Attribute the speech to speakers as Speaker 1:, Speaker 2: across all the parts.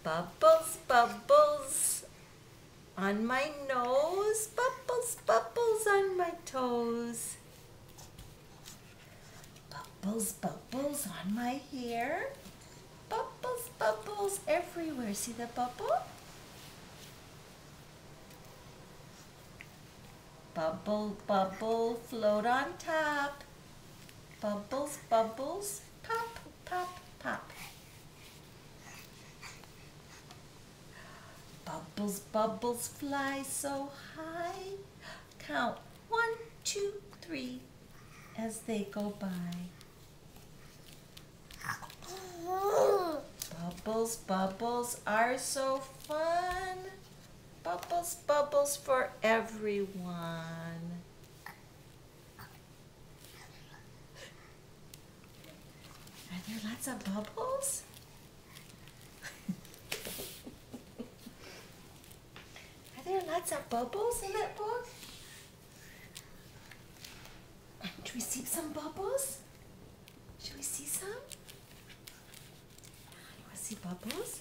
Speaker 1: Bubbles, bubbles on my nose, bubbles, bubbles on my toes. Bubbles, bubbles on my hair, bubbles, bubbles everywhere. See the bubble? Bubble, bubble, float on top. Bubbles, bubbles, pop, pop, pop. Bubbles, bubbles fly so high. Count 1, 2, 3 as they go by. Bubbles, bubbles are so fun. Bubbles, bubbles for everyone. Are there lots of bubbles? Are there lots of bubbles in that book? Should we see some bubbles? Should we see some? You want to see bubbles?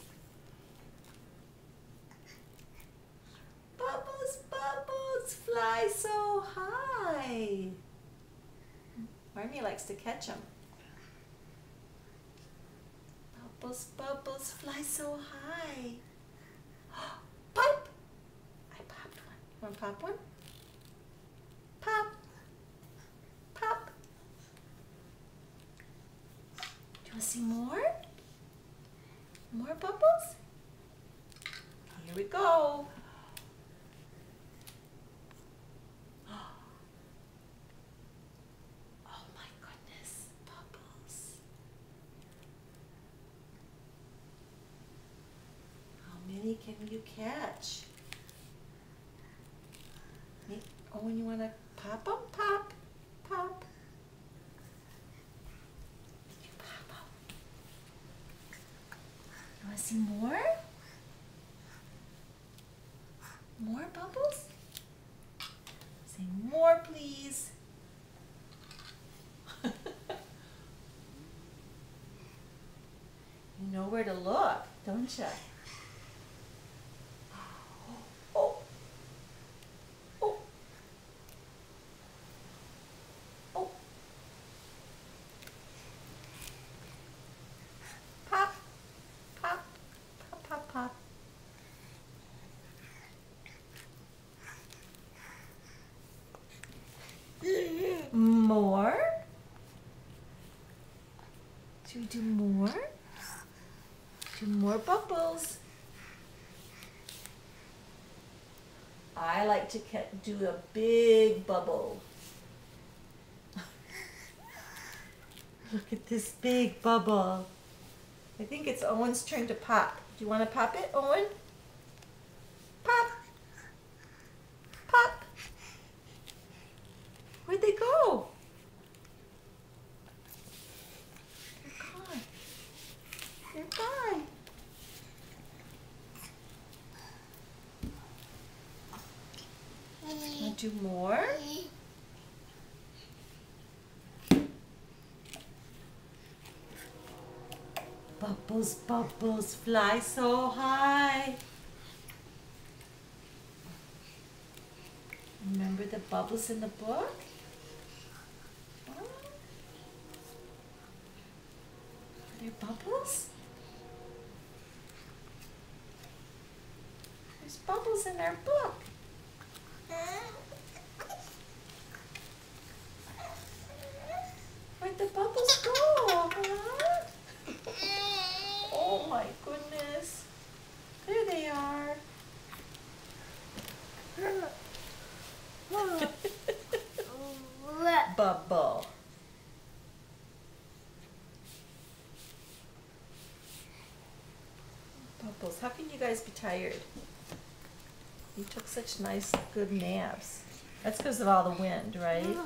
Speaker 1: Bubbles, bubbles fly so high. Marmee likes to catch them. Bubbles, bubbles fly so high. Pop! I popped one. You want to pop one? Pop! Pop! Do you want to see more? More bubbles? Here we go. Oh my goodness, bubbles. How many can you catch? Oh, and you want to pop them? Pop, pop. Did you pop them? You want to see more? More bubbles? Say more, please. You know where to look, don't you? Oh. Oh. Oh. Pop. Pop. Pop, pop, pop. More? Should we do more? Do more bubbles. I like to do a big bubble. Look at this big bubble. I think it's Owen's turn to pop. Do you want to pop it, Owen? Pop. Pop. Where'd they go? They're gone. They're gone. Want to do more? Bubbles, bubbles fly so high. Remember the bubbles in the book? Are there bubbles? There's bubbles in our book. Where'd the bubbles go? Huh? Oh my goodness. There they are. Bubble. Bubbles, how can you guys be tired? You took such nice, good naps. That's because of all the wind, right?